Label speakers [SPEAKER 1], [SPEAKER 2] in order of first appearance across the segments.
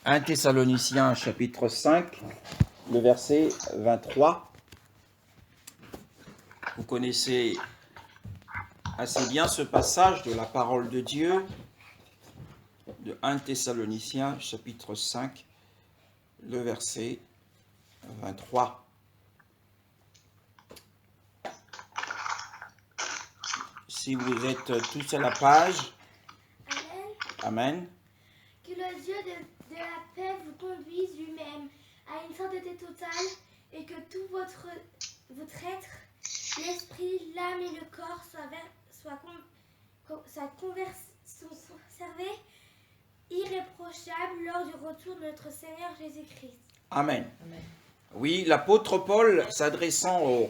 [SPEAKER 1] 1 Thessaloniciens chapitre 5, le verset 23. Vous connaissez assez bien ce passage de la parole de Dieu, de 1 Thessaloniciens chapitre 5, le verset 23. Si vous êtes tous à la page, Amen.
[SPEAKER 2] Que le Dieu de la paix vous conduise lui-même à une sainteté totale et que tout votre être, l'esprit, l'âme et le corps soient conservés irréprochables lors du retour de notre Seigneur Jésus-Christ.
[SPEAKER 1] Amen. Amen. Oui, l'apôtre Paul, s'adressant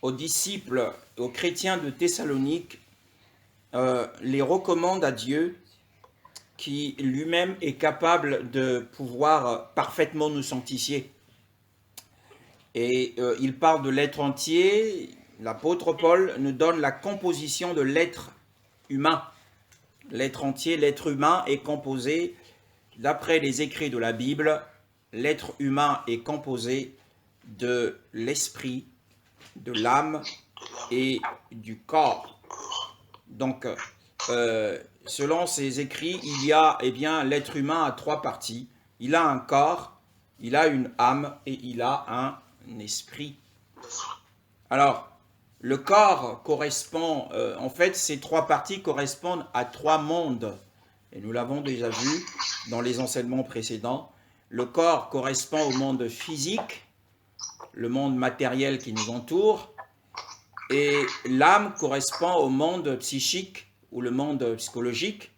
[SPEAKER 1] aux disciples, aux chrétiens de Thessalonique, les recommande à Dieu, qui lui-même est capable de pouvoir parfaitement nous sanctifier. Et il parle de l'être entier. L'apôtre Paul nous donne la composition de l'être humain. L'être entier, l'être humain est composé, d'après les écrits de la Bible, l'être humain est composé de l'esprit, de l'âme et du corps. Donc, selon ces écrits, il y a, l'être humain a trois parties. Il a un corps, il a une âme et il a un esprit. Alors, le corps correspond, en fait, ces trois parties correspondent à trois mondes. Et nous l'avons déjà vu dans les enseignements précédents. Le corps correspond au monde physique, le monde matériel qui nous entoure, et l'âme correspond au monde psychique ou le monde psychologique.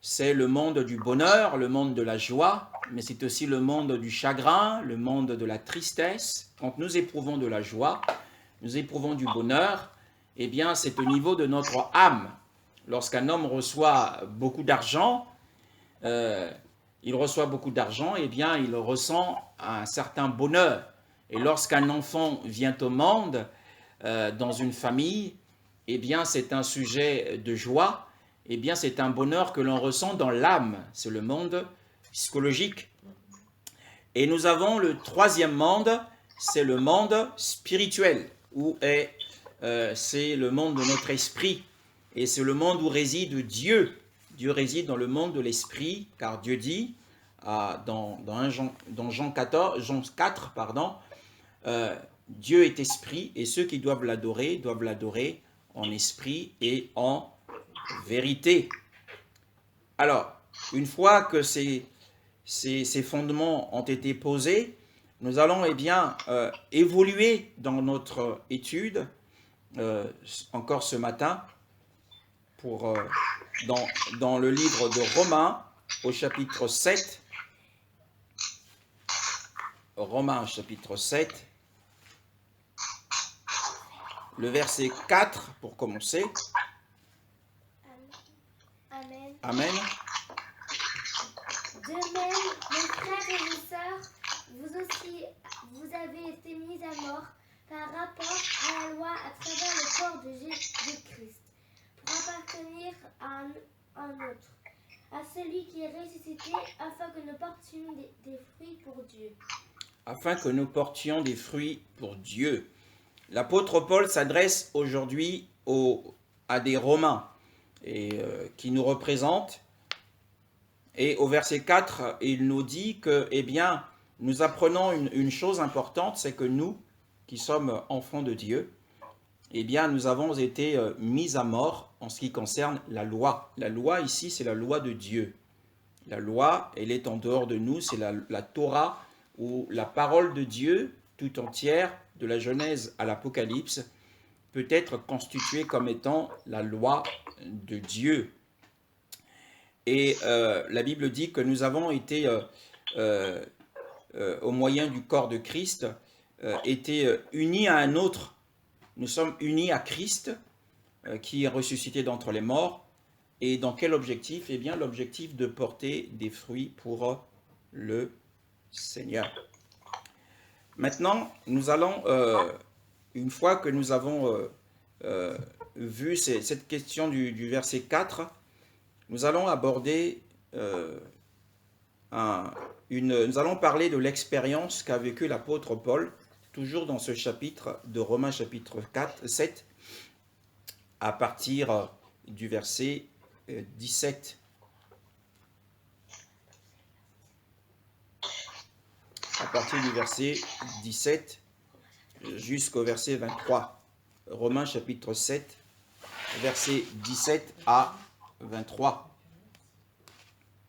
[SPEAKER 1] C'est le monde du bonheur, le monde de la joie, mais c'est aussi le monde du chagrin, le monde de la tristesse. Quand nous éprouvons de la joie, nous éprouvons du bonheur, eh bien c'est au niveau de notre âme. Lorsqu'un homme reçoit beaucoup d'argent, il ressent un certain bonheur. Et lorsqu'un enfant vient au monde, dans une famille, eh bien c'est un sujet de joie, eh bien c'est un bonheur que l'on ressent dans l'âme, c'est le monde psychologique. Et nous avons le troisième monde, c'est le monde spirituel, c'est le monde de notre esprit, et c'est le monde où réside Dieu. Dieu réside dans le monde de l'esprit, car Dieu dit, dans Jean 4, Dieu est esprit, et ceux qui doivent l'adorer en esprit et en vérité. Alors, une fois que ces fondements ont été posés, nous allons évoluer dans notre étude, encore ce matin, dans le livre de Romains, au chapitre 7. Romains, chapitre 7. Le verset 4, pour commencer.
[SPEAKER 2] Amen.
[SPEAKER 1] Amen.
[SPEAKER 2] De même, mes frères et mes sœurs, vous aussi, vous avez été mis à mort par rapport à la loi à travers le corps de Jésus-Christ, pour appartenir à un autre, à celui qui est ressuscité, afin que nous portions des fruits pour Dieu.
[SPEAKER 1] Afin que nous portions des fruits pour Dieu. L'apôtre Paul s'adresse aujourd'hui à des Romains qui nous représentent. Et au verset 4, il nous dit que, nous apprenons une chose importante, c'est que nous, qui sommes enfants de Dieu, nous avons été mis à mort en ce qui concerne la loi. La loi ici, c'est la loi de Dieu. La loi, elle est en dehors de nous, c'est la Torah, ou la parole de Dieu tout entière, de la Genèse à l'Apocalypse, peut être constituée comme étant la loi de Dieu. Et la Bible dit que nous avons été, au moyen du corps de Christ, été unis à un autre. Nous sommes unis à Christ, qui est ressuscité d'entre les morts. Et dans quel objectif? Eh bien, l'objectif de porter des fruits pour le Seigneur. Maintenant, nous allons, une fois que nous avons vu cette question du verset 4, nous allons aborder nous allons parler de l'expérience qu'a vécue l'apôtre Paul, toujours dans ce chapitre de Romains chapitre 7, à partir du verset 17. À partir du verset 17 jusqu'au verset 23. Romains chapitre 7, verset 17 à 23.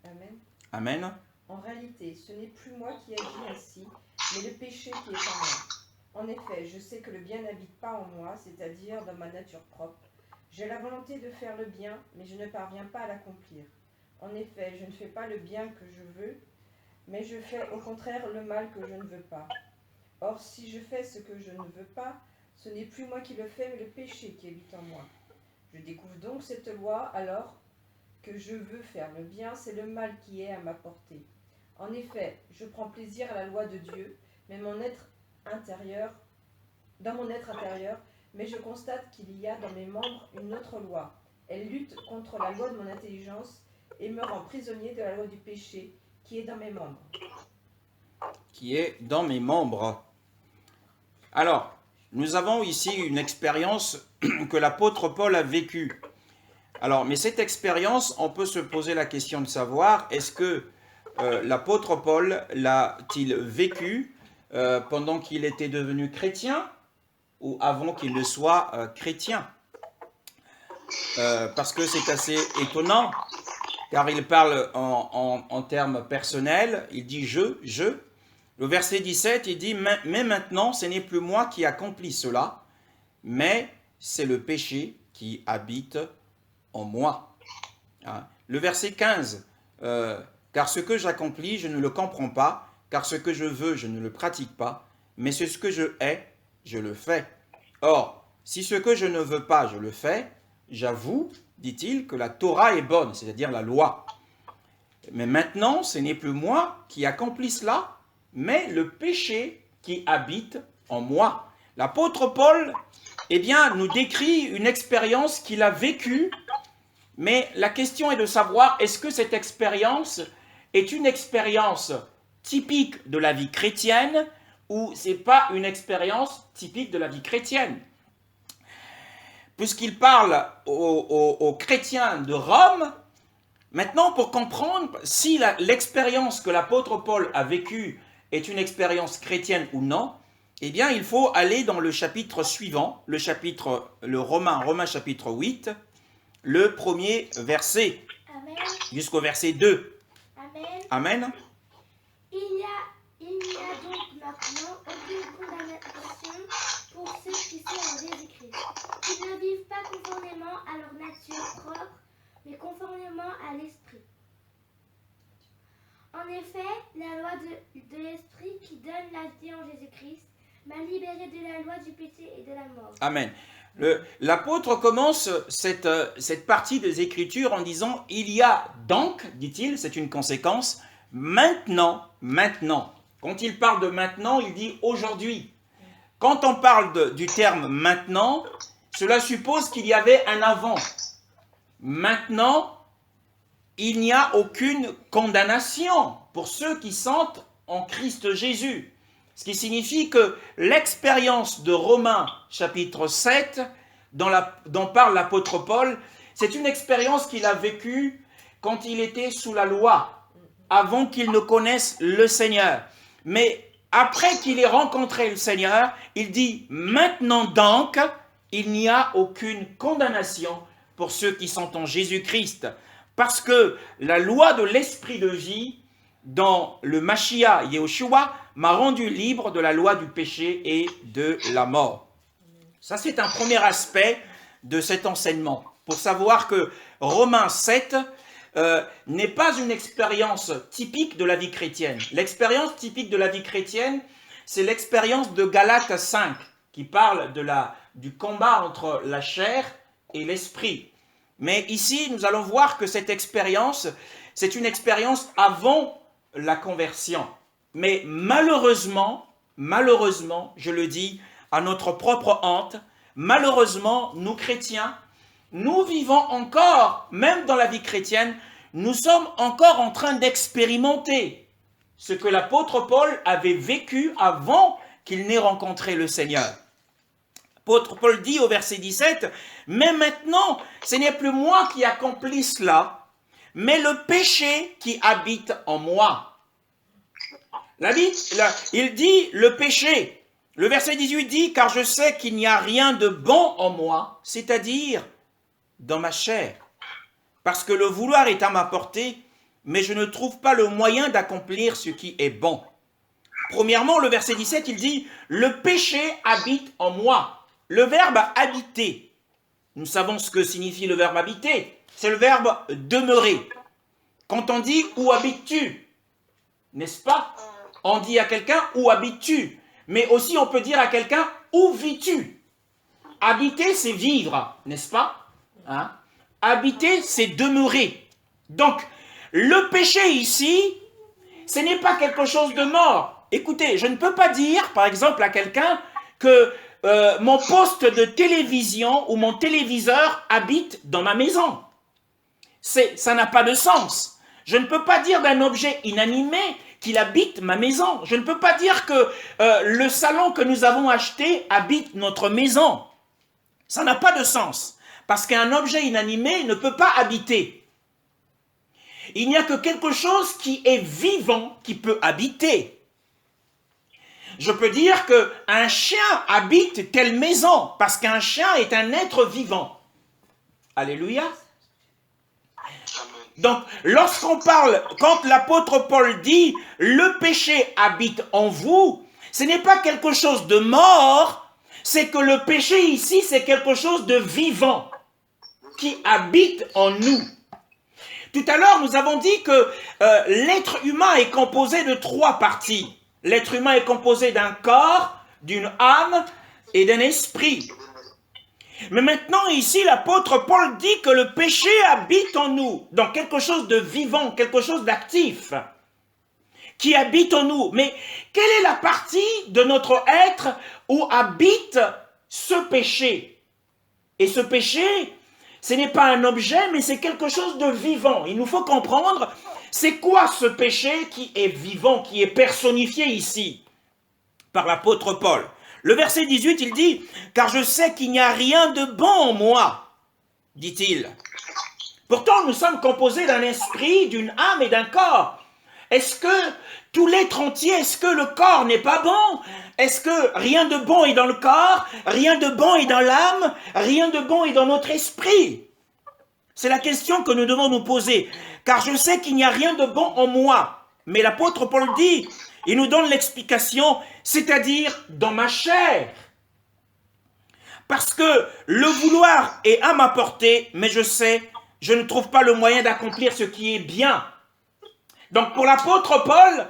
[SPEAKER 3] Amen.
[SPEAKER 1] Amen.
[SPEAKER 3] En réalité, ce n'est plus moi qui agis ainsi, mais le péché qui est en moi. En effet, je sais que le bien n'habite pas en moi, c'est-à-dire dans ma nature propre. J'ai la volonté de faire le bien, mais je ne parviens pas à l'accomplir. En effet, je ne fais pas le bien que je veux, mais je fais au contraire le mal que je ne veux pas. Or, si je fais ce que je ne veux pas, ce n'est plus moi qui le fais, mais le péché qui habite en moi. Je découvre donc cette loi, alors que je veux faire le bien, c'est le mal qui est à ma portée. En effet, je prends plaisir à la loi de Dieu, mais dans mon être intérieur, mais je constate qu'il y a dans mes membres une autre loi. Elle lutte contre la loi de mon intelligence et me rend prisonnier de la loi du péché qui est dans mes membres.
[SPEAKER 1] Qui est dans mes membres. Alors, nous avons ici une expérience que l'apôtre Paul a vécue. Alors, mais cette expérience, on peut se poser la question de savoir, est-ce que l'apôtre Paul l'a-t-il vécue pendant qu'il était devenu chrétien ou avant qu'il ne soit chrétien? Parce que c'est assez étonnant, car il parle en termes personnels, il dit « je ». Le verset 17, il dit « Mais maintenant, ce n'est plus moi qui accomplis cela, mais c'est le péché qui habite en moi. » Le verset 15, car ce que j'accomplis, je ne le comprends pas, car ce que je veux, je ne le pratique pas, mais ce que je hais, je le fais. Or, si ce que je ne veux pas, je le fais, j'avoue, dit-il, que la Torah est bonne, c'est-à-dire la loi. Mais maintenant, ce n'est plus moi qui accomplis cela, mais le péché qui habite en moi. L'apôtre Paul, eh bien, nous décrit une expérience qu'il a vécue, mais la question est de savoir, est-ce que cette expérience est une expérience typique de la vie chrétienne ou ce n'est pas une expérience typique de la vie chrétienne? Puisqu'il parle aux chrétiens de Rome, maintenant pour comprendre si l'expérience que l'apôtre Paul a vécue est une expérience chrétienne ou non, eh bien il faut aller dans le chapitre suivant, le Romains chapitre 8, le premier verset,
[SPEAKER 2] Amen.
[SPEAKER 1] jusqu'au verset 2.
[SPEAKER 2] Amen.
[SPEAKER 1] Amen.
[SPEAKER 2] Il n'y a donc maintenant aucune condamnation pour ceux qui sont en Jésus-Christ, qui ne vivent pas conformément à leur nature propre, mais conformément à l'Esprit. En effet, la loi de l'Esprit qui donne la vie en Jésus-Christ m'a libéré de la loi du péché et de la mort.
[SPEAKER 1] Amen. L'apôtre commence cette partie des Écritures en disant « Il y a donc, dit-il, c'est une conséquence, maintenant. » Quand il parle de maintenant, il dit aujourd'hui. Quand on parle du terme maintenant, cela suppose qu'il y avait un avant. Maintenant, il n'y a aucune condamnation pour ceux qui sont en Christ Jésus. Ce qui signifie que l'expérience de Romains chapitre 7, dont parle l'apôtre Paul, c'est une expérience qu'il a vécue quand il était sous la loi, avant qu'il ne connaisse le Seigneur. Mais après qu'il ait rencontré le Seigneur, il dit « Maintenant donc, il n'y a aucune condamnation pour ceux qui sont en Jésus-Christ. » Parce que la loi de l'esprit de vie, dans le Mashiach Yehoshua, m'a rendu libre de la loi du péché et de la mort. Ça, c'est un premier aspect de cet enseignement, pour savoir que Romains 7 n'est pas une expérience typique de la vie chrétienne. L'expérience typique de la vie chrétienne, c'est l'expérience de Galates 5, qui parle du combat entre la chair et l'esprit. Mais ici, nous allons voir que cette expérience, c'est une expérience avant la conversion. Mais malheureusement, je le dis à notre propre honte, malheureusement, nous chrétiens, nous vivons encore, même dans la vie chrétienne, nous sommes encore en train d'expérimenter ce que l'apôtre Paul avait vécu avant qu'il n'ait rencontré le Seigneur. L'apôtre Paul dit au verset 17, « Mais maintenant, ce n'est plus moi qui accomplis cela, mais le péché qui habite en moi. » Il dit le péché. Le verset 18 dit, « Car je sais qu'il n'y a rien de bon en moi, c'est-à-dire dans ma chair. Parce que le vouloir est à ma portée, mais je ne trouve pas le moyen d'accomplir ce qui est bon. » Premièrement, le verset 17, il dit, « Le péché habite en moi. » Le verbe « habiter », nous savons ce que signifie le verbe « habiter », c'est le verbe « demeurer ». Quand on dit « où habites-tu » n'est-ce pas? On dit à quelqu'un « où habites-tu » mais aussi on peut dire à quelqu'un « où vis-tu » Habiter, c'est vivre, n'est-ce pas? Hein? Habiter, c'est demeurer. Donc, le péché ici, ce n'est pas quelque chose de mort. Écoutez, je ne peux pas dire, par exemple, à quelqu'un que mon poste de télévision ou mon téléviseur habite dans ma maison. Ça n'a pas de sens. Je ne peux pas dire d'un objet inanimé qu'il habite ma maison. Je ne peux pas dire que le salon que nous avons acheté habite notre maison. Ça n'a pas de sens. Parce qu'un objet inanimé ne peut pas habiter. Il n'y a que quelque chose qui est vivant qui peut habiter. Je peux dire qu'un chien habite telle maison, parce qu'un chien est un être vivant. Alléluia. Donc, lorsqu'on parle, quand l'apôtre Paul dit « le péché habite en vous », ce n'est pas quelque chose de mort, c'est que le péché ici, c'est quelque chose de vivant, qui habite en nous. Tout à l'heure, nous avons dit que l'être humain est composé de 3 parties. L'être humain est composé d'un corps, d'une âme et d'un esprit. Mais maintenant, ici, l'apôtre Paul dit que le péché habite en nous. Donc, quelque chose de vivant, quelque chose d'actif, qui habite en nous. Mais quelle est la partie de notre être où habite ce péché? Et ce péché, ce n'est pas un objet, mais c'est quelque chose de vivant. Il nous faut comprendre, c'est quoi ce péché qui est vivant, qui est personnifié ici par l'apôtre Paul? Le verset 18, il dit, « Car je sais qu'il n'y a rien de bon en moi, dit-il. Pourtant, nous sommes composés d'un esprit, d'une âme et d'un corps. Est-ce que tout l'être entier, est-ce que le corps n'est pas bon? Est-ce que rien de bon est dans le corps? Rien de bon est dans l'âme? Rien de bon est dans notre esprit? C'est la question que nous devons nous poser. Car je sais qu'il n'y a rien de bon en moi. » Mais l'apôtre Paul dit, il nous donne l'explication, c'est-à-dire dans ma chair. Parce que le vouloir est à ma portée, mais je ne trouve pas le moyen d'accomplir ce qui est bien. Donc pour l'apôtre Paul,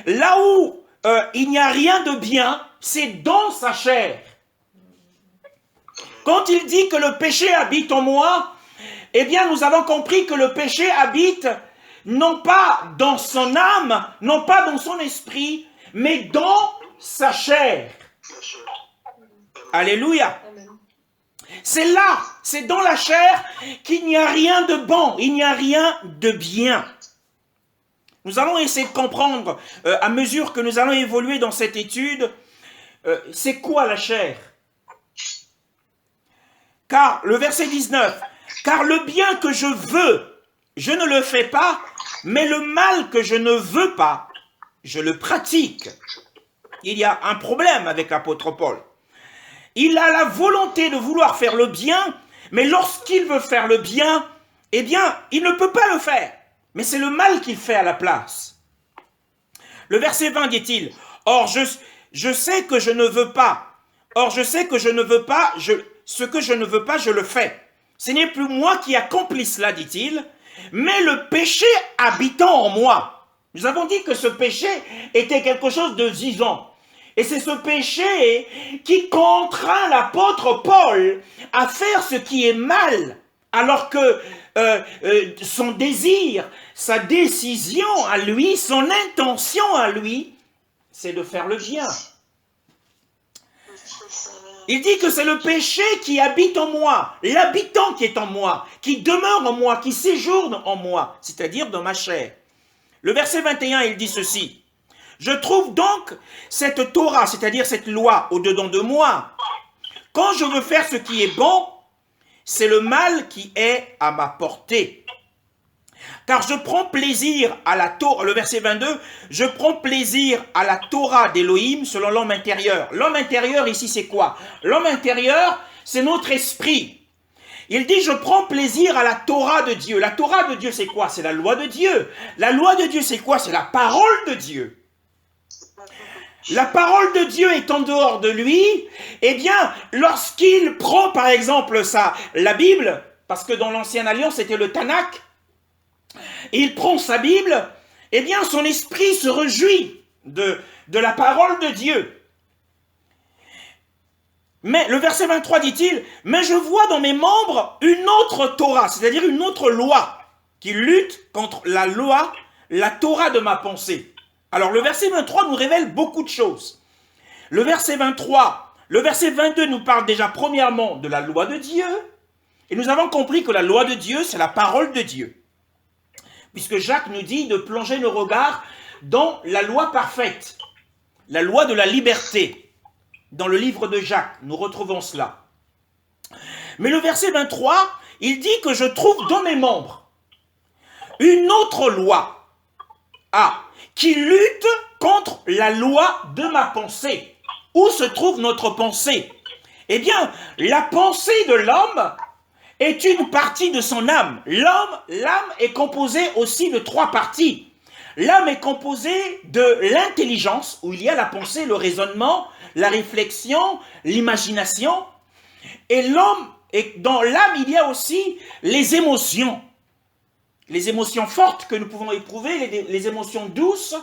[SPEAKER 1] là où il n'y a rien de bien, c'est dans sa chair. Quand il dit que le péché habite en moi, eh bien nous avons compris que le péché habite non pas dans son âme, non pas dans son esprit, mais dans sa chair. Alléluia. C'est là, c'est dans la chair qu'il n'y a rien de bon, il n'y a rien de bien. Nous allons essayer de comprendre, à mesure que nous allons évoluer dans cette étude, c'est quoi la chair? Car, le verset 19, « Car le bien que je veux, je ne le fais pas, mais le mal que je ne veux pas, je le pratique. » Il y a un problème avec l'apôtre Paul. Il a la volonté de vouloir faire le bien, mais lorsqu'il veut faire le bien, eh bien, il ne peut pas le faire. Mais c'est le mal qu'il fait à la place. Le verset 20 dit-il, « Or, je sais que je ne veux pas. Or, je sais que je ne veux pas, ce que je ne veux pas, je le fais. Ce n'est plus moi qui accomplis cela, dit-il, mais le péché habitant en moi. » Nous avons dit que ce péché était quelque chose de vivant. Et c'est ce péché qui contraint l'apôtre Paul à faire ce qui est mal, alors que son désir, sa décision à lui, son intention à lui, c'est de faire le bien. Il dit que c'est le péché qui habite en moi, l'habitant qui est en moi, qui demeure en moi, qui séjourne en moi, c'est-à-dire dans ma chair. Le verset 21, il dit ceci. Je trouve donc cette Torah, c'est-à-dire cette loi au-dedans de moi. Quand je veux faire ce qui est bon, c'est le mal qui est à ma portée. Car je prends plaisir à la Torah, le verset 22, je prends plaisir à la Torah d'Élohim selon l'homme intérieur. L'homme intérieur ici c'est quoi? L'homme intérieur c'est notre esprit. Il dit je prends plaisir à la Torah de Dieu. La Torah de Dieu c'est quoi? C'est la loi de Dieu. La loi de Dieu c'est quoi? C'est la parole de Dieu. La parole de Dieu est en dehors de lui, eh bien, lorsqu'il prend par exemple la Bible, parce que dans l'Ancienne Alliance c'était le Tanakh, et il prend sa Bible, eh bien son esprit se réjouit de la parole de Dieu. Mais le verset 23 dit-il, mais je vois dans mes membres une autre Torah, c'est-à-dire une autre loi, qui lutte contre la loi, la Torah de ma pensée. Alors le verset 23 nous révèle beaucoup de choses. Le verset 23, le verset 22 nous parle déjà premièrement de la loi de Dieu, et nous avons compris que la loi de Dieu, c'est la parole de Dieu. Puisque Jacques nous dit de plonger nos regards dans la loi parfaite, la loi de la liberté. Dans le livre de Jacques, nous retrouvons cela. Mais le verset 23, il dit que je trouve dans mes membres une autre loi qui lutte contre la loi de ma pensée. Où se trouve notre pensée? Eh bien, la pensée de l'homme est une partie de son âme. L'âme est composée aussi de 3 parties. L'âme est composée de l'intelligence, où il y a la pensée, le raisonnement, la réflexion, l'imagination. Et dans l'âme, il y a aussi les émotions. Les émotions fortes que nous pouvons éprouver, les émotions douces.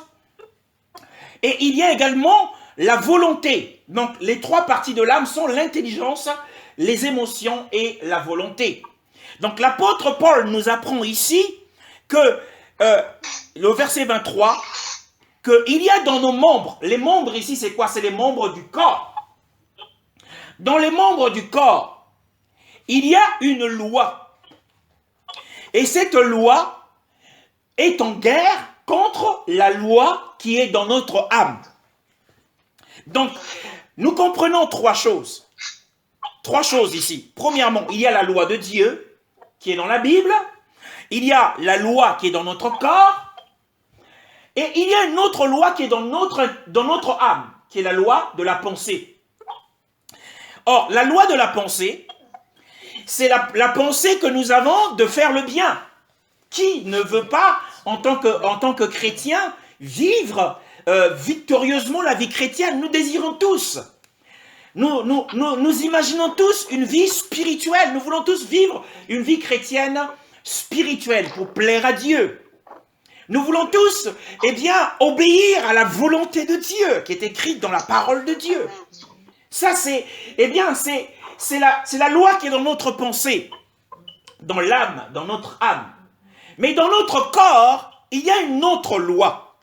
[SPEAKER 1] Et il y a également la volonté. Donc, les 3 parties de l'âme sont l'intelligence, les émotions et la volonté. Donc l'apôtre Paul nous apprend ici que, le verset 23, qu'il y a dans nos membres, les membres ici c'est quoi? C'est les membres du corps. Dans les membres du corps, il y a une loi. Et cette loi est en guerre contre la loi qui est dans notre âme. Donc, nous comprenons 3 choses. 3 choses ici. Premièrement, il y a la loi de Dieu qui est dans la Bible. Il y a la loi qui est dans notre corps. Et il y a une autre loi qui est dans notre âme, qui est la loi de la pensée. Or, la loi de la pensée, c'est la pensée que nous avons de faire le bien. Qui ne veut pas, en tant que chrétien, vivre victorieusement la vie chrétienne? Nous désirons tous. Nous imaginons tous une vie spirituelle. Nous voulons tous vivre une vie chrétienne spirituelle pour plaire à Dieu. Nous voulons tous, obéir à la volonté de Dieu qui est écrite dans la parole de Dieu. Ça, c'est la loi qui est dans notre pensée, dans l'âme, dans notre âme. Mais dans notre corps, il y a une autre loi.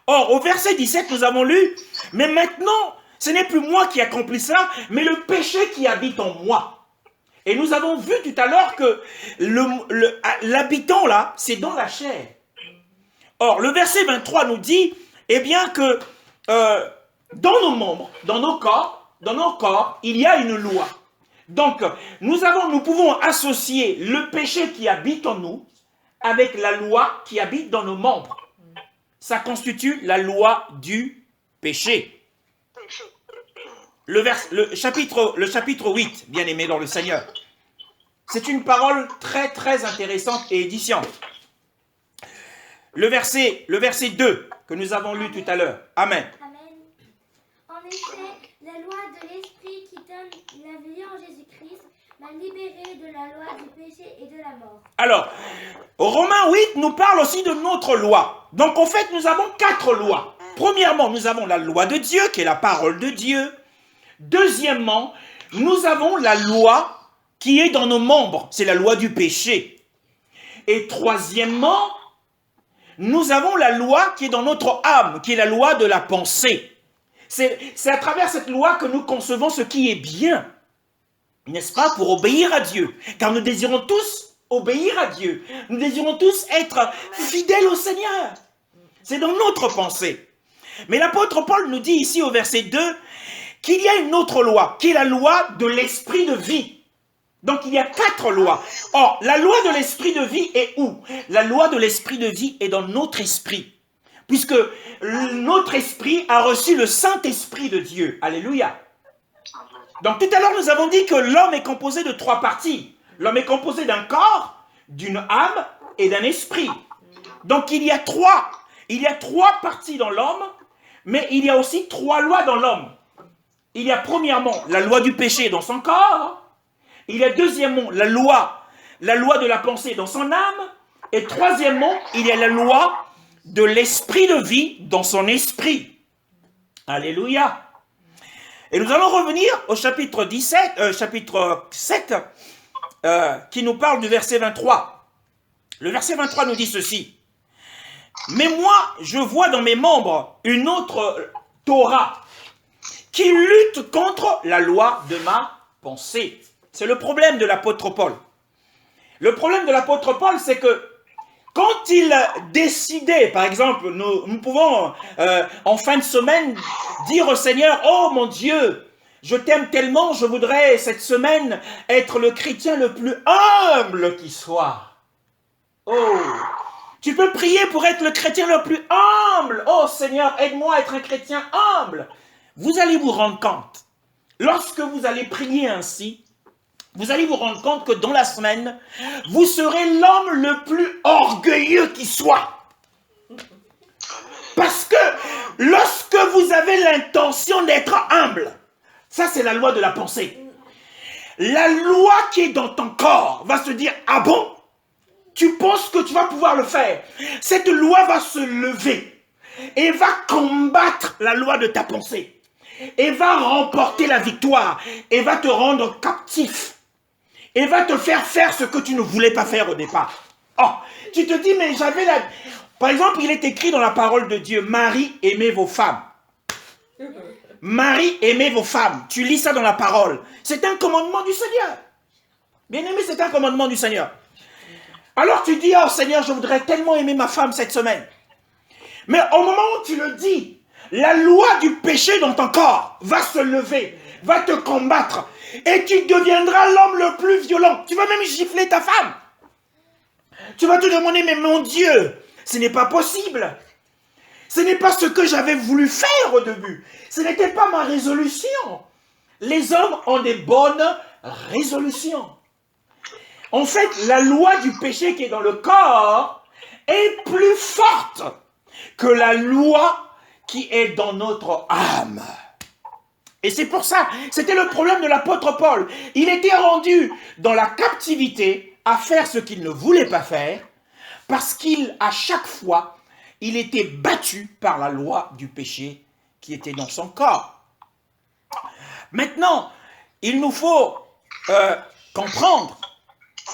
[SPEAKER 1] Or, au verset 17, nous avons lu, mais maintenant, ce n'est plus moi qui accomplis ça, mais le péché qui habite en moi. Et nous avons vu tout à l'heure que l'habitant là, c'est dans la chair. Or, le verset 23 nous dit, que dans nos membres, dans nos corps, il y a une loi. Donc, nous pouvons associer le péché qui habite en nous avec la loi qui habite dans nos membres. Ça constitue la loi du péché. Le chapitre 8, bien-aimé dans le Seigneur, c'est une parole très très intéressante et édifiante. Le verset 2 que nous avons lu tout à l'heure. Amen.
[SPEAKER 2] Amen. En effet, la loi de l'Esprit qui donne la vie en Jésus-Christ m'a libéré de la loi du péché et de la mort.
[SPEAKER 1] Alors, Romains 8 nous parle aussi de notre loi. Donc en fait, nous avons 4 lois. Premièrement, nous avons la loi de Dieu, qui est la parole de Dieu. Deuxièmement, nous avons la loi qui est dans nos membres, c'est la loi du péché. Et troisièmement, nous avons la loi qui est dans notre âme, qui est la loi de la pensée. C'est à travers cette loi que nous concevons ce qui est bien. n'est-ce pas, pour obéir à Dieu. Car nous désirons tous obéir à Dieu. Nous désirons tous être fidèles au Seigneur. C'est dans notre pensée. Mais l'apôtre Paul nous dit ici au verset 2 qu'il y a une autre loi, qui est la loi de l'esprit de vie. Donc il y a 4 lois. Or, la loi de l'esprit de vie est où? La loi de l'esprit de vie est dans notre esprit. Puisque notre esprit a reçu le Saint-Esprit de Dieu. Alléluia. Donc tout à l'heure, nous avons dit que l'homme est composé de 3 parties. L'homme est composé d'un corps, d'une âme et d'un esprit. Donc il y a 3 parties dans l'homme, mais il y a aussi 3 lois dans l'homme. Il y a premièrement la loi du péché dans son corps. Il y a deuxièmement la loi de la pensée dans son âme. Et troisièmement, il y a la loi de l'esprit de vie dans son esprit. Alléluia. Et nous allons revenir au chapitre 7, qui nous parle du verset 23. Le verset 23 nous dit ceci. Mais moi, je vois dans mes membres une autre Torah qui lutte contre la loi de ma pensée. C'est le problème de l'apôtre Paul. Le problème de l'apôtre Paul, c'est que quand il décidait, par exemple, nous pouvons en fin de semaine dire au Seigneur, « Oh mon Dieu, je t'aime tellement, je voudrais cette semaine être le chrétien le plus humble qui soit. » Oh, tu peux prier pour être le chrétien le plus humble. « Oh Seigneur, aide-moi à être un chrétien humble. » Vous allez vous rendre compte, lorsque vous allez prier ainsi, vous allez vous rendre compte que dans la semaine, vous serez l'homme le plus orgueilleux qui soit. Parce que lorsque vous avez l'intention d'être humble, ça c'est la loi de la pensée. La loi qui est dans ton corps va se dire, ah bon, tu penses que tu vas pouvoir le faire. Cette loi va se lever et va combattre la loi de ta pensée. Et va remporter la victoire et va te rendre captif. Et va te faire faire ce que tu ne voulais pas faire au départ. Oh, tu te dis, mais j'avais la... Par exemple, il est écrit dans la parole de Dieu, Marie, aimez vos femmes. Marie, aimez vos femmes. Tu lis ça dans la parole. C'est un commandement du Seigneur. Bien aimé, c'est un commandement du Seigneur. Alors tu dis, oh Seigneur, je voudrais tellement aimer ma femme cette semaine. Mais au moment où tu le dis, la loi du péché dans ton corps va se lever, va te combattre. Et tu deviendras l'homme le plus violent. Tu vas même gifler ta femme. Tu vas te demander, mais mon Dieu, ce n'est pas possible. Ce n'est pas ce que j'avais voulu faire au début. Ce n'était pas ma résolution. Les hommes ont des bonnes résolutions. En fait, la loi du péché qui est dans le corps est plus forte que la loi qui est dans notre âme. Et c'est pour ça, c'était le problème de l'apôtre Paul. Il était rendu dans la captivité à faire ce qu'il ne voulait pas faire, parce qu'à chaque fois, il était battu par la loi du péché qui était dans son corps. Maintenant, il nous faut comprendre,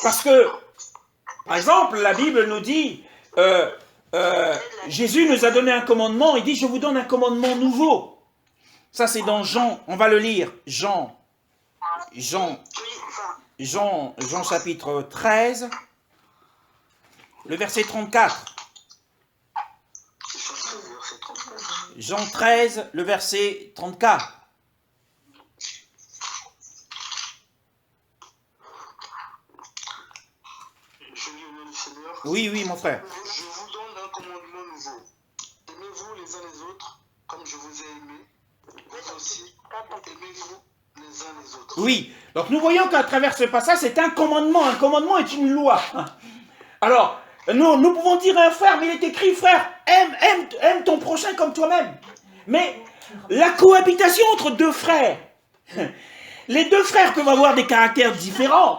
[SPEAKER 1] parce que, par exemple, la Bible nous dit, Jésus nous a donné un commandement, il dit, je vous donne un commandement nouveau. Ça, c'est dans Jean, on va le lire. Jean chapitre 13, le verset 34. Jean 13, le verset 34. Oui, oui, mon frère.
[SPEAKER 4] Je vous donne un commandement nouveau. Aimez-vous les uns les autres comme je vous ai aimé. Vous aussi, aimez-vous les uns les autres.
[SPEAKER 1] Oui, donc nous voyons qu'à travers ce passage, c'est un commandement. Un commandement est une loi. Alors, nous pouvons dire à un frère, mais il est écrit, frère, aime ton prochain comme toi-même. Mais la cohabitation entre deux frères, les deux frères peuvent avoir des caractères différents.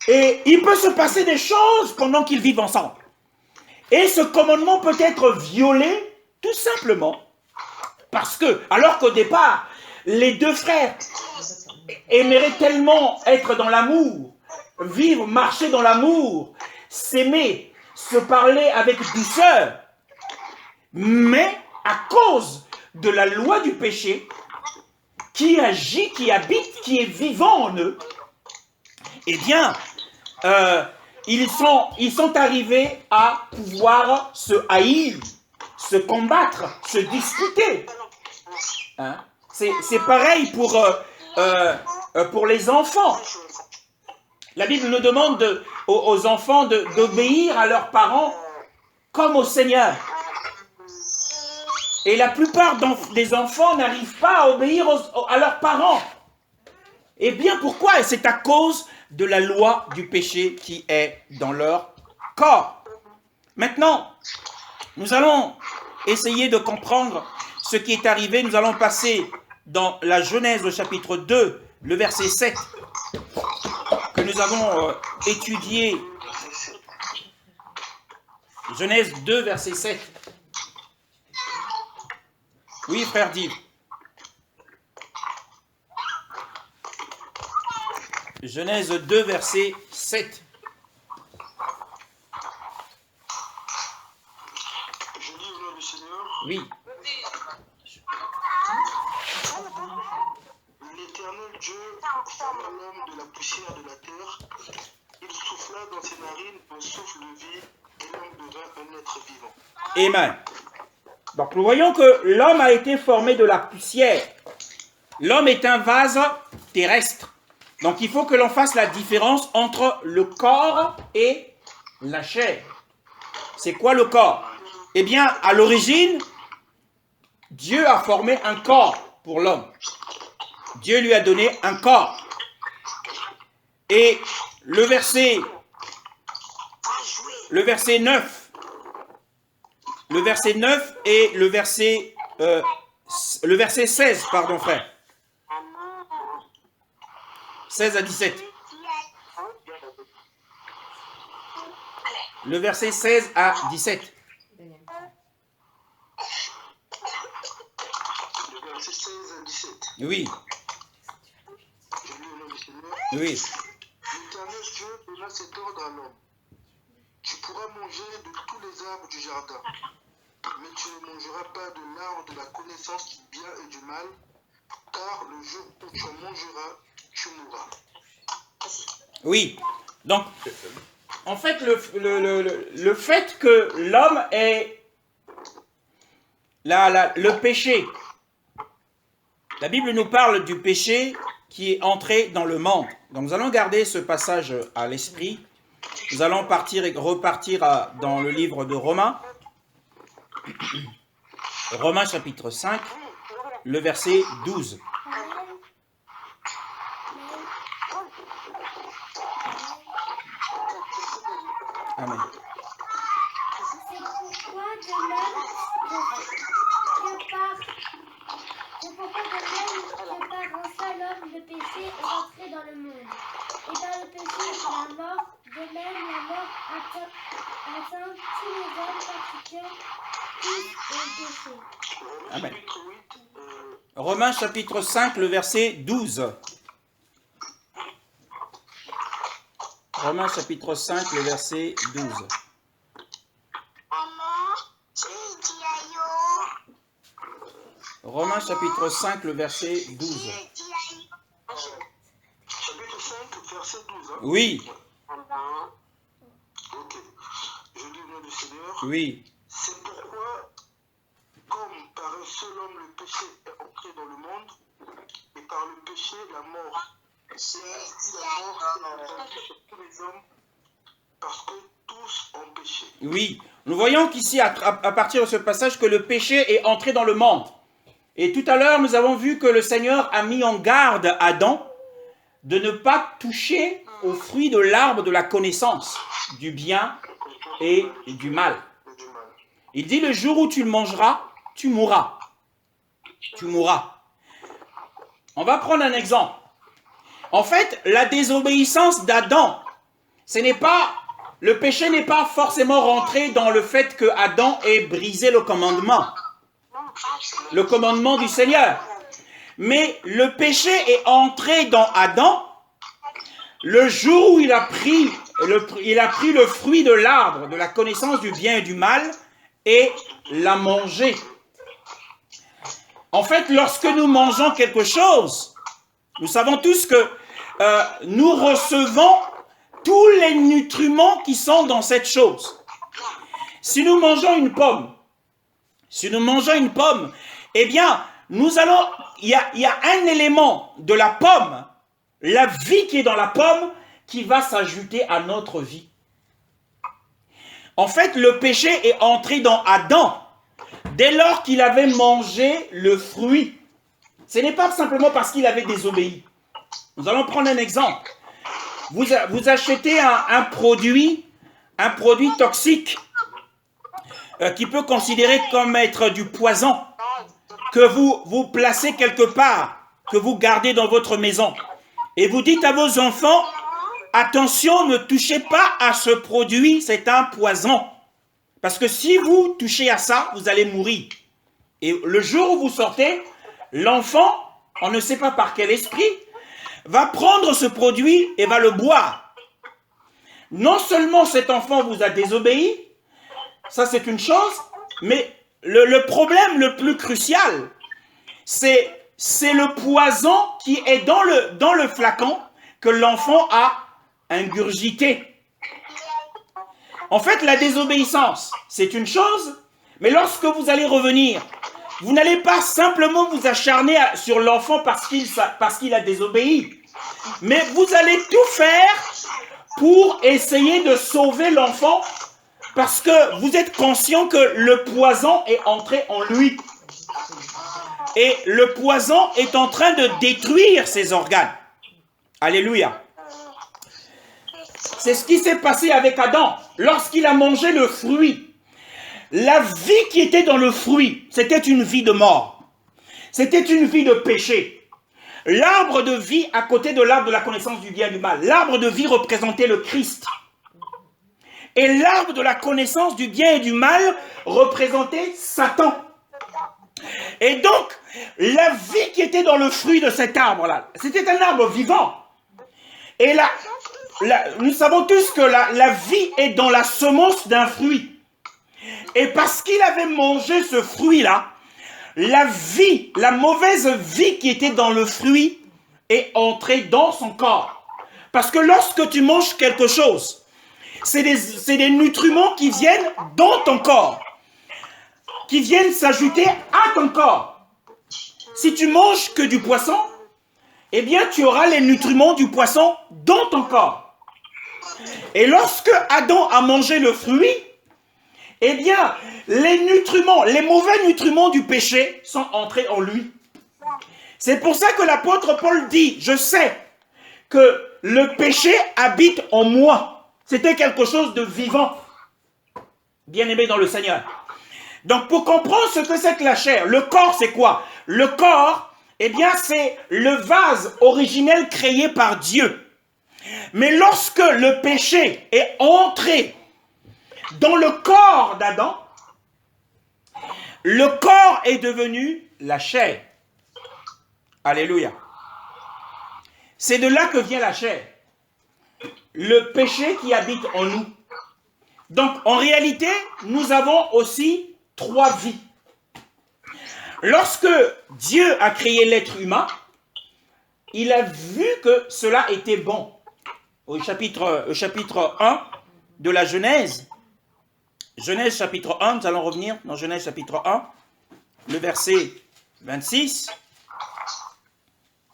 [SPEAKER 1] Et il peut se passer des choses pendant qu'ils vivent ensemble. Et ce commandement peut être violé tout simplement parce que, alors qu'au départ, les deux frères aimeraient tellement être dans l'amour, vivre, marcher dans l'amour, s'aimer, se parler avec douceur, mais à cause de la loi du péché qui agit, qui habite, qui est vivant en eux, eh bien, ils sont arrivés à pouvoir se haïr, se combattre, se disputer. Hein? C'est pareil pour les enfants. La Bible nous demande aux enfants d'obéir à leurs parents comme au Seigneur. Et la plupart des enfants n'arrivent pas à obéir à leurs parents. Et bien pourquoi? Et c'est à cause de la loi du péché qui est dans leur corps. Maintenant, nous allons essayer de comprendre ce qui est arrivé. Nous allons passer dans la Genèse au chapitre 2, le verset 7, que nous avons étudié. Genèse 2, verset 7. Oui, frère Div. Genèse 2, verset 7.
[SPEAKER 4] Je lis au nom du Seigneur.
[SPEAKER 1] Oui.
[SPEAKER 4] L'Éternel Dieu forma l'homme de la poussière de la terre. Il souffla dans ses narines un souffle de vie et l'homme devint un être vivant.
[SPEAKER 1] Amen. Donc nous voyons que l'homme a été formé de la poussière. L'homme est un vase terrestre. Donc il faut que l'on fasse la différence entre le corps et la chair. C'est quoi le corps? Eh bien, à l'origine, Dieu a formé un corps pour l'homme. Dieu lui a donné un corps. Et le verset 9, le verset 9 et le verset 16, pardon frère. 16 à 17. Le verset 16 à 17.
[SPEAKER 4] Le verset 16 à 17.
[SPEAKER 1] Oui.
[SPEAKER 4] Je lis au nom du Seigneur.
[SPEAKER 1] Oui.
[SPEAKER 4] L'Éternel Dieu donna cet ordre à l'homme. Tu pourras manger de tous les arbres du jardin, mais tu ne mangeras pas de l'arbre de la connaissance du bien et du mal, car le jour où tu en mangeras, tu mourras.
[SPEAKER 1] Oui. Donc, en fait, le fait que l'homme ait le péché, la Bible nous parle du péché qui est entré dans le monde. Donc, nous allons garder ce passage à l'esprit. Nous allons repartir dans le livre de Romains. Romains chapitre 5, le verset 12. Amen.
[SPEAKER 2] C'est pourquoi de même que par un seul homme le péché est entré dans le monde. Et par le péché la mort, de même la mort atteint tous les hommes parce que tous ont péché.
[SPEAKER 1] Amen. Romains chapitre 5, le verset 12. Romains chapitre 5, le verset 12. Romains chapitre 5, le verset 12.
[SPEAKER 4] Chapitre 5, verset 12. Hein?
[SPEAKER 1] Oui,
[SPEAKER 4] Ok. Je lis au nom du Seigneur.
[SPEAKER 1] oui,
[SPEAKER 4] C'est pourquoi, comme par un seul homme le péché est entré dans le monde, et par le péché la mort. C'est la mort qui est entrée sur tous les hommes, parce que tous ont péché.
[SPEAKER 1] oui. Nous voyons qu'ici, à partir de ce passage, que le péché est entré dans le monde. Et tout à l'heure, nous avons vu que le Seigneur a mis en garde Adam de ne pas toucher au fruit de l'arbre de la connaissance du bien et du mal. Il dit, le jour où tu le mangeras, tu mourras. Tu mourras. On va prendre un exemple. En fait, la désobéissance d'Adam, le péché n'est pas forcément rentré dans le fait que Adam ait brisé le commandement du Seigneur. Mais le péché est entré dans Adam le jour où il a pris le fruit de l'arbre de la connaissance du bien et du mal et l'a mangé. En fait, lorsque nous mangeons quelque chose, nous savons tous que nous recevons tous les nutriments qui sont dans cette chose. Si nous mangeons une pomme, eh bien, il y a un élément de la pomme, la vie qui est dans la pomme, qui va s'ajouter à notre vie. En fait, le péché est entré dans Adam dès lors qu'il avait mangé le fruit. Ce n'est pas simplement parce qu'il avait désobéi. Nous allons prendre un exemple. Vous achetez un produit toxique qui peut considérer comme être du poison, que vous placez quelque part, que vous gardez dans votre maison. Et vous dites à vos enfants, attention, ne touchez pas à ce produit, c'est un poison. Parce que si vous touchez à ça, vous allez mourir. Et le jour où vous sortez, l'enfant, on ne sait pas par quel esprit, va prendre ce produit et va le boire. Non seulement cet enfant vous a désobéi, ça c'est une chose, mais le problème le plus crucial, c'est le poison qui est dans le flacon que l'enfant a ingurgité. En fait, la désobéissance, c'est une chose, mais lorsque vous allez revenir, vous n'allez pas simplement vous acharner sur l'enfant parce qu'il a désobéi, mais vous allez tout faire pour essayer de sauver l'enfant parce que vous êtes conscient que le poison est entré en lui. Et le poison est en train de détruire ses organes. Alléluia. C'est ce qui s'est passé avec Adam lorsqu'il a mangé le fruit. La vie qui était dans le fruit, c'était une vie de mort. C'était une vie de péché. L'arbre de vie à côté de l'arbre de la connaissance du bien et du mal. L'arbre de vie représentait le Christ. Et l'arbre de la connaissance du bien et du mal représentait Satan. Et donc, la vie qui était dans le fruit de cet arbre-là, c'était un arbre vivant. Et là, nous savons tous que la vie est dans la semence d'un fruit. Et parce qu'il avait mangé ce fruit-là, la vie, la mauvaise vie qui était dans le fruit est entrée dans son corps. Parce que lorsque tu manges quelque chose, c'est des nutriments qui viennent dans ton corps, qui viennent s'ajouter à ton corps. Si tu manges que du poisson, eh bien tu auras les nutriments du poisson dans ton corps. Et lorsque Adam a mangé le fruit, eh bien les nutriments, les mauvais nutriments du péché sont entrés en lui. C'est pour ça que l'apôtre Paul dit, je sais que le péché habite en moi. C'était quelque chose de vivant, bien-aimé dans le Seigneur. Donc, pour comprendre ce que c'est que la chair, le corps, c'est quoi? Le corps, eh bien, c'est le vase originel créé par Dieu. Mais lorsque le péché est entré dans le corps d'Adam, le corps est devenu la chair. Alléluia. C'est de là que vient la chair. Le péché qui habite en nous. Donc, en réalité, nous avons aussi 3 vies. Lorsque Dieu a créé l'être humain, il a vu que cela était bon. Au chapitre 1 de la Genèse, Genèse chapitre 1, nous allons revenir dans Genèse chapitre 1, le verset 26.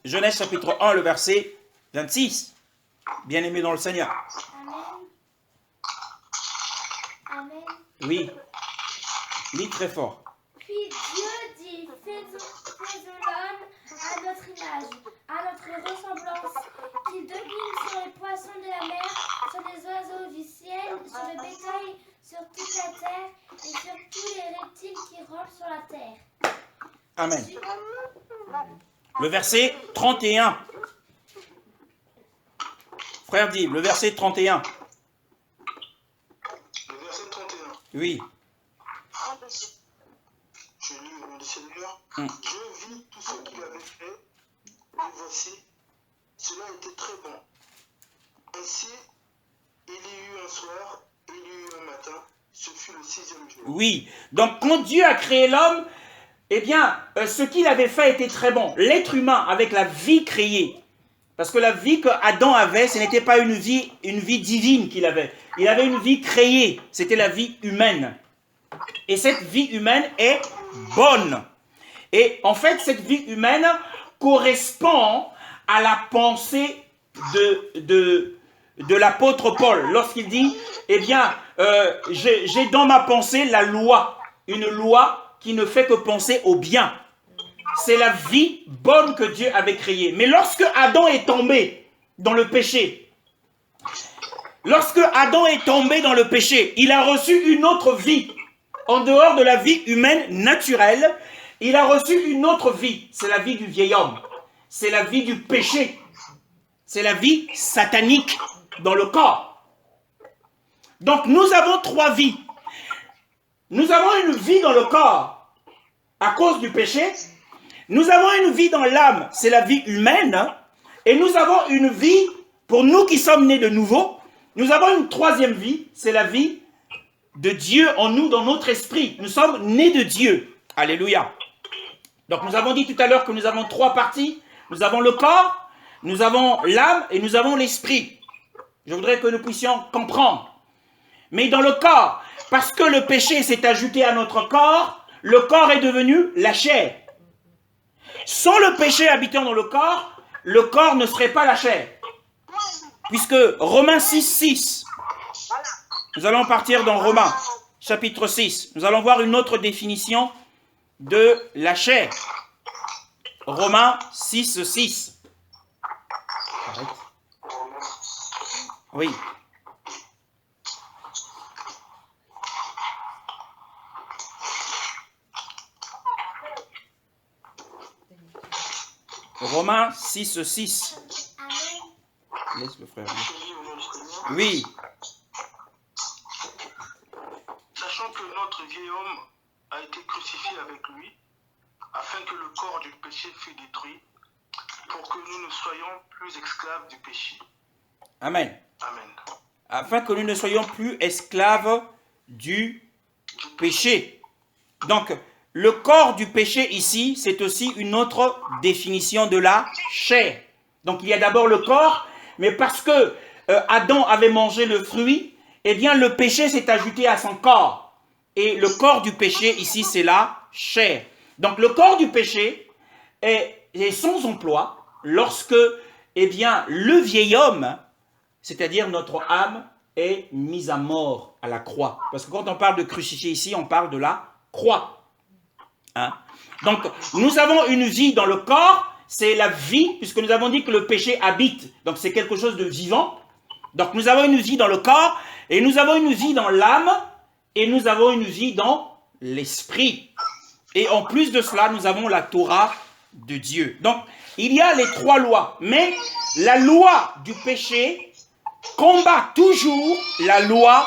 [SPEAKER 1] Genèse chapitre 1, le verset 26. Bien-aimé dans le Seigneur.
[SPEAKER 2] Amen. Amen.
[SPEAKER 1] Oui. Lis très fort.
[SPEAKER 2] Puis Dieu dit, faisons l'homme à notre image, à notre ressemblance, qu'il domine sur les poissons de la mer, sur les oiseaux du ciel, sur le bétail, sur toute la terre et sur tous les reptiles qui rampent sur la terre.
[SPEAKER 1] Amen. Le verset 31. Frère dit, le verset 31.
[SPEAKER 4] Le verset 31.
[SPEAKER 1] Oui.
[SPEAKER 4] Je lis au nom du Seigneur. Je vis tout ce qu'il avait fait, et voici, cela était très bon. Ainsi, il y eut un soir, il y eut un matin, ce fut le 6e jour.
[SPEAKER 1] Oui. Donc, quand Dieu a créé l'homme, eh bien, ce qu'il avait fait était très bon. L'être humain, avec la vie créée, parce que la vie qu'Adam avait, ce n'était pas une vie divine qu'il avait. Il avait une vie créée, c'était la vie humaine. Et cette vie humaine est bonne. Et en fait, cette vie humaine correspond à la pensée de l'apôtre Paul. Lorsqu'il dit, eh bien, j'ai dans ma pensée la loi. Une loi qui ne fait que penser au bien. C'est la vie bonne que Dieu avait créée. Mais lorsque Adam est tombé dans le péché, il a reçu une autre vie. En dehors de la vie humaine naturelle, il a reçu une autre vie. C'est la vie du vieil homme. C'est la vie du péché. C'est la vie satanique dans le corps. Donc nous avons 3 vies. Nous avons une vie dans le corps à cause du péché. Nous avons une vie dans l'âme, c'est la vie humaine. Et nous avons une vie, pour nous qui sommes nés de nouveau, nous avons une 3e vie, c'est la vie de Dieu en nous, dans notre esprit. Nous sommes nés de Dieu. Alléluia. Donc nous avons dit tout à l'heure que nous avons 3 parties. Nous avons le corps, nous avons l'âme et nous avons l'esprit. Je voudrais que nous puissions comprendre. Mais dans le corps, parce que le péché s'est ajouté à notre corps, le corps est devenu la chair. Sans le péché habitant dans le corps ne serait pas la chair. Puisque Romains 6, nous allons partir dans Romains, chapitre 6. Nous allons voir une autre définition de la chair. Romains 6. Oui. Romains 6. Laisse le frère. Oui.
[SPEAKER 4] Sachant que notre vieil homme a été crucifié avec lui, afin que le corps du péché fût détruit, pour que nous ne soyons plus esclaves du péché.
[SPEAKER 1] Amen.
[SPEAKER 4] Amen.
[SPEAKER 1] Afin que nous ne soyons plus esclaves du péché. Donc, le corps du péché ici, c'est aussi une autre définition de la chair. Donc, il y a d'abord le corps, mais parce que Adam avait mangé le fruit, eh bien, le péché s'est ajouté à son corps. Et le corps du péché, ici, c'est la chair. Donc, le corps du péché est sans emploi lorsque, eh bien, le vieil homme, c'est-à-dire notre âme, est mise à mort à la croix. Parce que quand on parle de crucifié ici, on parle de la croix. Hein? Donc, nous avons une vie dans le corps, c'est la vie, puisque nous avons dit que le péché habite. Donc, c'est quelque chose de vivant. Donc, nous avons une vie dans le corps, et nous avons une vie dans l'âme, et nous avons une vie dans l'esprit. Et en plus de cela, nous avons la Torah de Dieu. Donc, il y a les 3 lois. Mais la loi du péché combat toujours la loi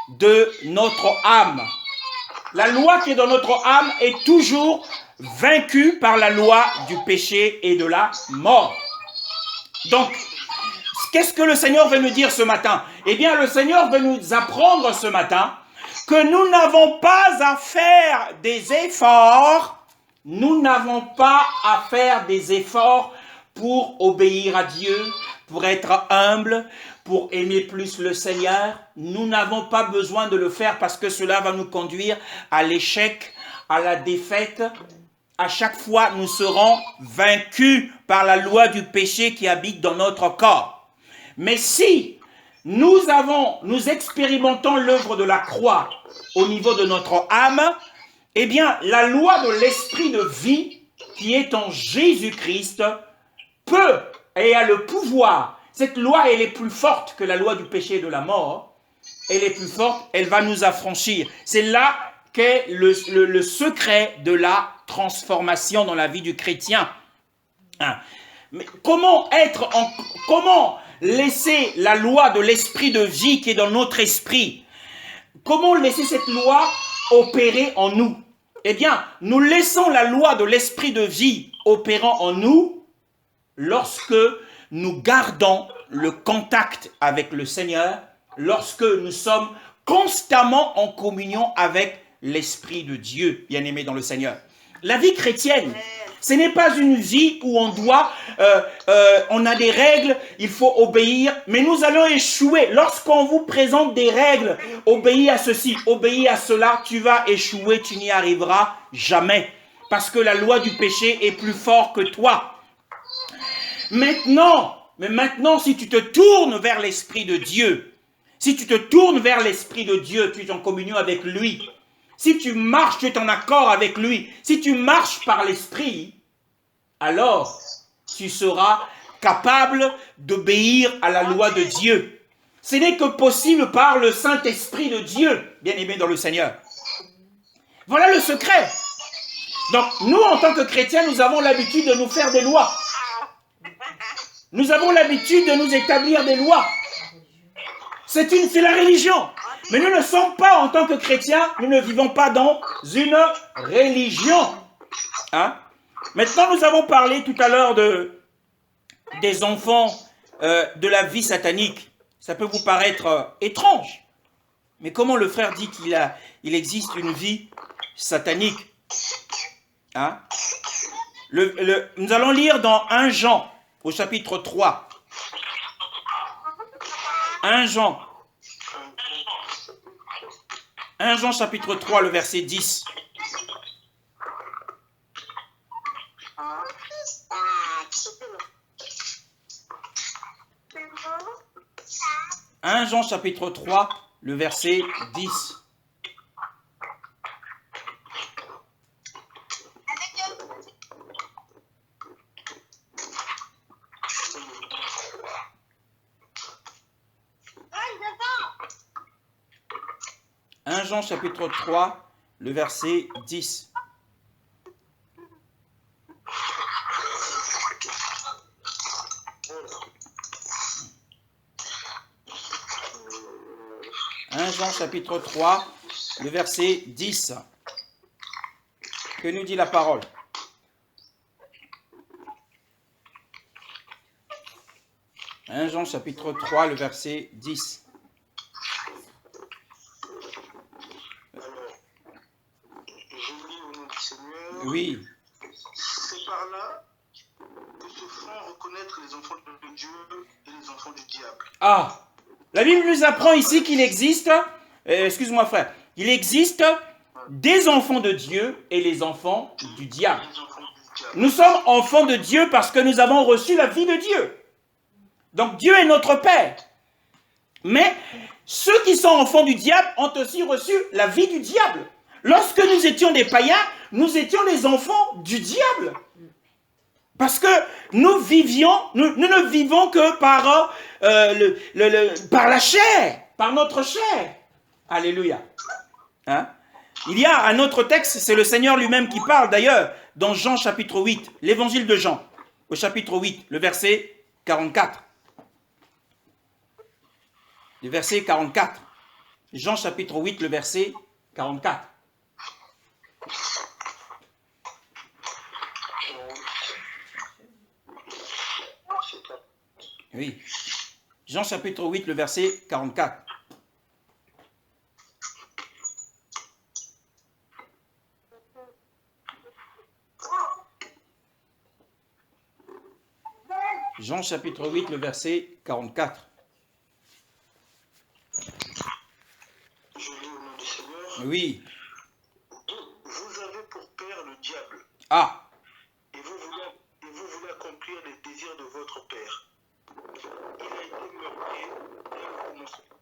[SPEAKER 1] de notre âme. La loi qui est dans notre âme est toujours vaincue par la loi du péché et de la mort. Donc, qu'est-ce que le Seigneur veut nous dire ce matin? Eh bien, le Seigneur veut nous apprendre ce matin que nous n'avons pas à faire des efforts. Nous n'avons pas à faire des efforts pour obéir à Dieu, pour être humble, pour aimer plus le Seigneur. Nous n'avons pas besoin de le faire parce que cela va nous conduire à l'échec, à la défaite. À chaque fois, nous serons vaincus par la loi du péché qui habite dans notre corps. Mais si nous expérimentons l'œuvre de la croix au niveau de notre âme, eh bien, la loi de l'esprit de vie qui est en Jésus-Christ peut et a le pouvoir. Cette loi, elle est plus forte que la loi du péché et de la mort. Elle est plus forte, elle va nous affranchir. C'est là qu'est le secret de la transformation dans la vie du chrétien. Hein? Mais comment laisser la loi de l'esprit de vie qui est dans notre esprit? Comment laisser cette loi opérer en nous? Eh bien, nous laissons la loi de l'esprit de vie opérant en nous lorsque nous gardons le contact avec le Seigneur, lorsque nous sommes constamment en communion avec l'Esprit de Dieu, bien-aimé dans le Seigneur. La vie chrétienne, ce n'est pas une vie où on doit, on a des règles, il faut obéir, mais nous allons échouer. Lorsqu'on vous présente des règles, obéis à ceci, obéis à cela, tu vas échouer, tu n'y arriveras jamais. Parce que la loi du péché est plus forte que toi. Maintenant, si tu te tournes vers l'Esprit de Dieu, si tu te tournes vers l'Esprit de Dieu, tu es en communion avec lui. Si tu marches, tu es en accord avec lui. Si tu marches par l'Esprit, alors tu seras capable d'obéir à la loi de Dieu. Ce n'est que possible par le Saint-Esprit de Dieu, bien-aimé dans le Seigneur. Voilà le secret. Donc, nous, en tant que chrétiens, nous avons l'habitude de nous faire des lois. Nous avons l'habitude de nous établir des lois. C'est la religion. Mais nous ne sommes pas, en tant que chrétiens, nous ne vivons pas dans une religion. Hein? Maintenant, nous avons parlé tout à l'heure des enfants de la vie satanique. Ça peut vous paraître étrange. Mais comment le frère dit qu'il existe une vie satanique? Hein? Nous allons lire dans 1 Jean, au chapitre 3. 1 Jean. 1 Jean chapitre 3, le verset 10. 1 Jean chapitre 3, le verset 10. Jean chapitre 3, le verset 10. Jean chapitre 3, le verset 10. Que nous dit la parole? Jean chapitre 3, le verset 10. Oui.
[SPEAKER 4] C'est par là que se font reconnaître les enfants de Dieu et les enfants du diable.
[SPEAKER 1] Ah, la Bible nous apprend ici qu'il existe, excuse-moi frère, il existe des enfants de Dieu et les enfants du diable. Nous sommes enfants de Dieu parce que nous avons reçu la vie de Dieu. Donc Dieu est notre Père. Mais ceux qui sont enfants du diable ont aussi reçu la vie du diable. Lorsque nous étions des païens, nous étions les enfants du diable. Parce que nous ne vivons que par, par la chair, par notre chair. Alléluia. Hein? Il y a un autre texte, c'est le Seigneur lui-même qui parle d'ailleurs, dans Jean chapitre 8, l'évangile de Jean, au chapitre 8, le verset 44. Le verset 44. Jean chapitre 8, le verset 44. Oui. Jean chapitre 8, le verset 44. Jean chapitre 8, le verset 44.
[SPEAKER 4] Je lis au nom du Seigneur.
[SPEAKER 1] Oui.
[SPEAKER 4] Vous avez pour père le diable.
[SPEAKER 1] Ah.
[SPEAKER 4] Et vous voulez accomplir les désirs de votre père. Il a été meurtrier dès le commencement.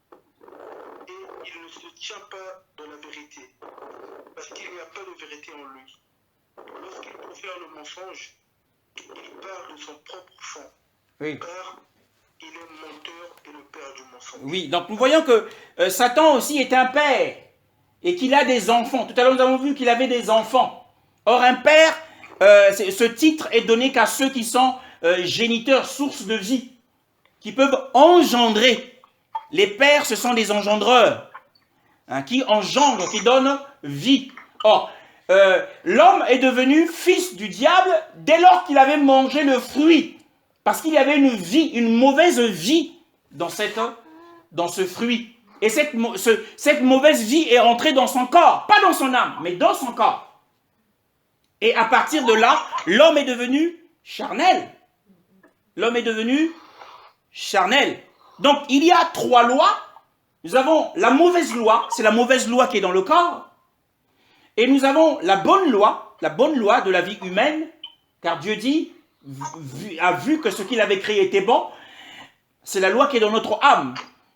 [SPEAKER 4] Et il ne se tient pas dans la vérité, parce qu'il n'y a pas de vérité en lui. Lorsqu'il profère le mensonge, il parle de son propre fond.
[SPEAKER 1] Oui.
[SPEAKER 4] Car il est menteur et le père du mensonge.
[SPEAKER 1] Oui, donc nous voyons que Satan aussi est un père et qu'il a des enfants. Tout à l'heure, nous avons vu qu'il avait des enfants. Or, un père, ce titre est donné qu'à ceux qui sont géniteurs, sources de vie, qui peuvent engendrer. Les pères, ce sont des engendreurs, hein, qui engendrent, qui donnent vie. Or, l'homme est devenu fils du diable dès lors qu'il avait mangé le fruit. Parce qu'il y avait une vie, une mauvaise vie dans ce fruit. Et cette mauvaise vie est rentrée dans son corps. Pas dans son âme, mais dans son corps. Et à partir de là, l'homme est devenu charnel. L'homme est devenu charnel. Donc, il y a 3 lois. Nous avons la mauvaise loi, c'est la mauvaise loi qui est dans le corps. Et nous avons la bonne loi de la vie humaine, car Dieu dit, a vu que ce qu'il avait créé était bon. C'est la loi qui est dans notre âme.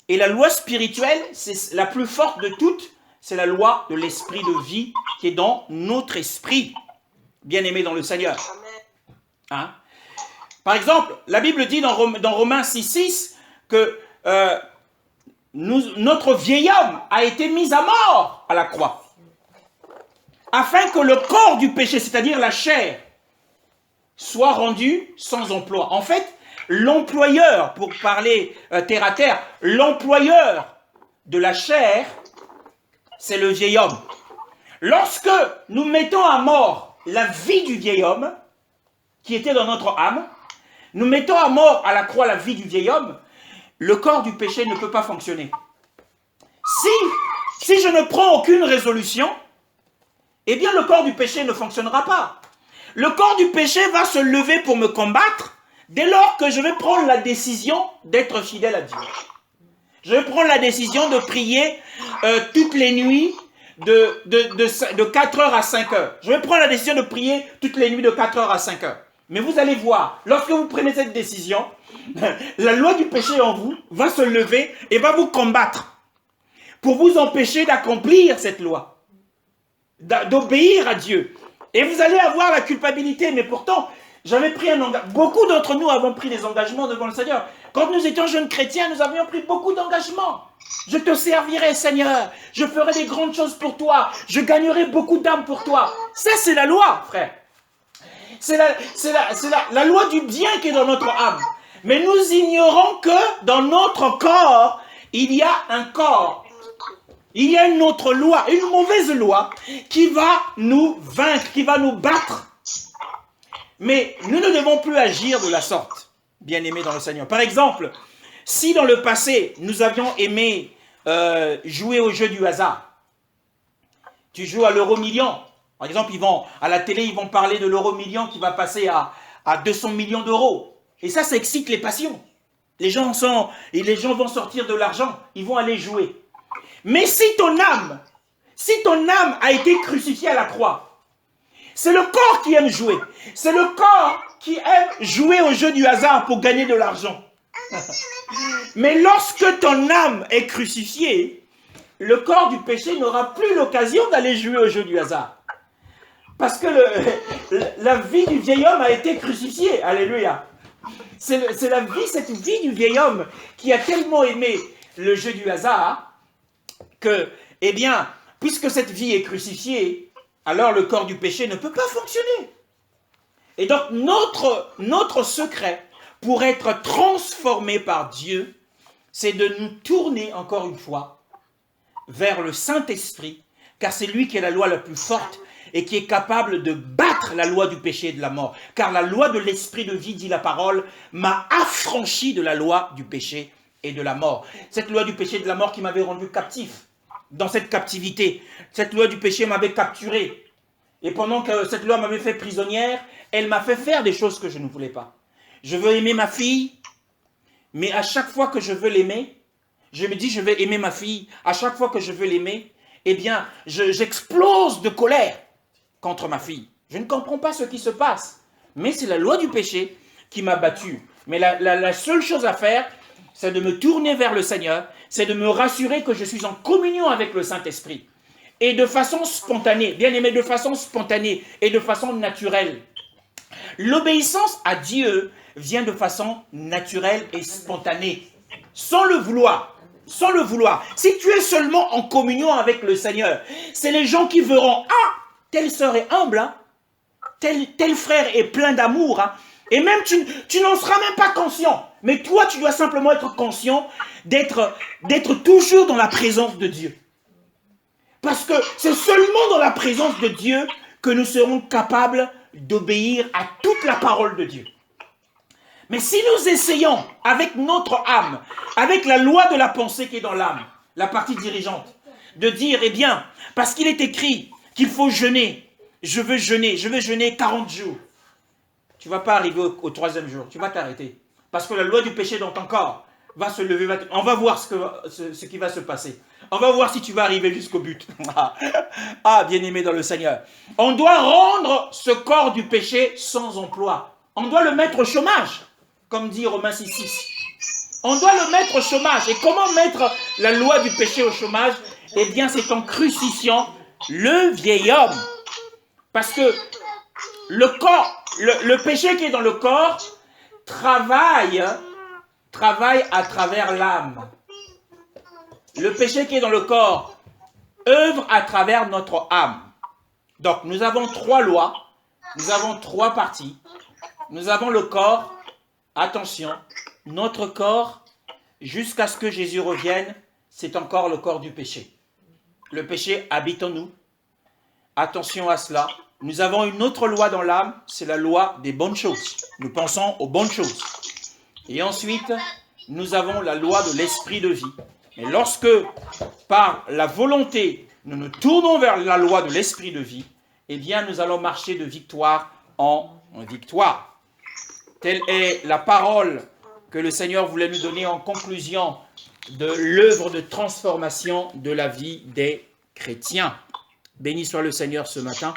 [SPEAKER 1] Et la loi spirituelle, c'est la plus forte de toutes, c'est la loi de l'esprit de vie qui est dans notre esprit, bien-aimé dans le Seigneur. Hein? Par exemple, la Bible dit dans Romains 6,6 que notre vieil homme a été mis à mort à la croix, afin que le corps du péché, c'est-à-dire la chair, soit rendu sans emploi. En fait, l'employeur, pour parler terre à terre, l'employeur de la chair, c'est le vieil homme. Lorsque nous mettons à mort la vie du vieil homme, qui était dans notre âme, nous mettons à mort à la croix la vie du vieil homme, le corps du péché ne peut pas fonctionner. Si je ne prends aucune résolution, eh bien le corps du péché ne fonctionnera pas. Le corps du péché va se lever pour me combattre dès lors que je vais prendre la décision d'être fidèle à Dieu. Je vais prendre la décision de prier toutes les nuits de 4 heures à 5 heures. Je vais prendre la décision de prier toutes les nuits de 4 heures à 5 heures. Mais vous allez voir, lorsque vous prenez cette décision, la loi du péché en vous va se lever et va vous combattre pour vous empêcher d'accomplir cette loi, d'obéir à Dieu. Et vous allez avoir la culpabilité, mais pourtant, j'avais pris un engagement. Beaucoup d'entre nous avons pris des engagements devant le Seigneur. Quand nous étions jeunes chrétiens, nous avions pris beaucoup d'engagements. Je te servirai, Seigneur. Je ferai des grandes choses pour toi. Je gagnerai beaucoup d'âmes pour toi. Ça, c'est la loi, frère. C'est la loi du bien qui est dans notre âme. Mais nous ignorons que dans notre corps, il y a un corps. Il y a une autre loi, une mauvaise loi qui va nous vaincre, qui va nous battre. Mais nous ne devons plus agir de la sorte, bien-aimés dans le Seigneur. Par exemple, si dans le passé, nous avions aimé jouer au jeu du hasard, tu joues à l'euro-million. Par exemple, à la télé, ils vont parler de l'euro-million qui va passer à 200 millions d'euros. Et ça excite les passions. Les gens vont sortir de l'argent, ils vont aller jouer. Mais si ton âme a été crucifiée à la croix, c'est le corps qui aime jouer. C'est le corps qui aime jouer au jeu du hasard pour gagner de l'argent. Mais lorsque ton âme est crucifiée, le corps du péché n'aura plus l'occasion d'aller jouer au jeu du hasard. Parce que la vie du vieil homme a été crucifiée. Alléluia. C'est cette vie du vieil homme qui a tellement aimé le jeu du hasard que, eh bien, puisque cette vie est crucifiée, alors le corps du péché ne peut pas fonctionner. Et donc, notre secret pour être transformé par Dieu, c'est de nous tourner encore une fois vers le Saint-Esprit, car c'est lui qui est la loi la plus forte et qui est capable de battre la loi du péché et de la mort. Car la loi de l'esprit de vie, dit la parole, m'a affranchi de la loi du péché et de la mort. Cette loi du péché et de la mort qui m'avait rendu captif. Dans cette captivité, cette loi du péché m'avait capturé. Et pendant que cette loi m'avait fait prisonnière, elle m'a fait faire des choses que je ne voulais pas. Je veux aimer ma fille, mais à chaque fois que je veux l'aimer, je me dis je vais aimer ma fille. À chaque fois que je veux l'aimer, eh bien, j'explose de colère contre ma fille. Je ne comprends pas ce qui se passe. Mais c'est la loi du péché qui m'a battu. Mais la seule chose à faire, c'est de me tourner vers le Seigneur, c'est de me rassurer que je suis en communion avec le Saint-Esprit. Et de façon spontanée, bien aimé, de façon spontanée et de façon naturelle. L'obéissance à Dieu vient de façon naturelle et spontanée, sans le vouloir. Sans le vouloir. Si tu es seulement en communion avec le Seigneur, c'est les gens qui verront, ah, telle sœur est humble, hein? tel frère est plein d'amour, hein? Et même tu n'en seras même pas conscient. Mais toi, tu dois simplement être conscient d'être toujours dans la présence de Dieu. Parce que c'est seulement dans la présence de Dieu que nous serons capables d'obéir à toute la parole de Dieu. Mais si nous essayons avec notre âme, avec la loi de la pensée qui est dans l'âme, la partie dirigeante, de dire, eh bien, parce qu'il est écrit qu'il faut jeûner, je veux jeûner 40 jours. Tu ne vas pas arriver au 3e jour, tu vas t'arrêter. Parce que la loi du péché dans ton corps va se lever, on va voir ce qui va se passer. On va voir si tu vas arriver jusqu'au but. Ah, bien-aimé dans le Seigneur. On doit rendre ce corps du péché sans emploi. On doit le mettre au chômage, comme dit Romains 6,6. On doit le mettre au chômage. Et comment mettre la loi du péché au chômage? Eh bien, c'est en crucifiant le vieil homme. Parce que le corps, le péché qui est dans le corps travaille à travers l'âme. Le péché qui est dans le corps œuvre à travers notre âme. Donc, nous avons 3 lois, nous avons 3 parties. Nous avons le corps, attention, notre corps, jusqu'à ce que Jésus revienne, c'est encore le corps du péché. Le péché habite en nous. Attention à cela. Nous avons une autre loi dans l'âme, c'est la loi des bonnes choses. Nous pensons aux bonnes choses. Et ensuite, nous avons la loi de l'esprit de vie. Mais lorsque, par la volonté, nous nous tournons vers la loi de l'esprit de vie, eh bien, nous allons marcher de victoire en victoire. Telle est la parole que le Seigneur voulait nous donner en conclusion de l'œuvre de transformation de la vie des chrétiens. Béni soit le Seigneur ce matin.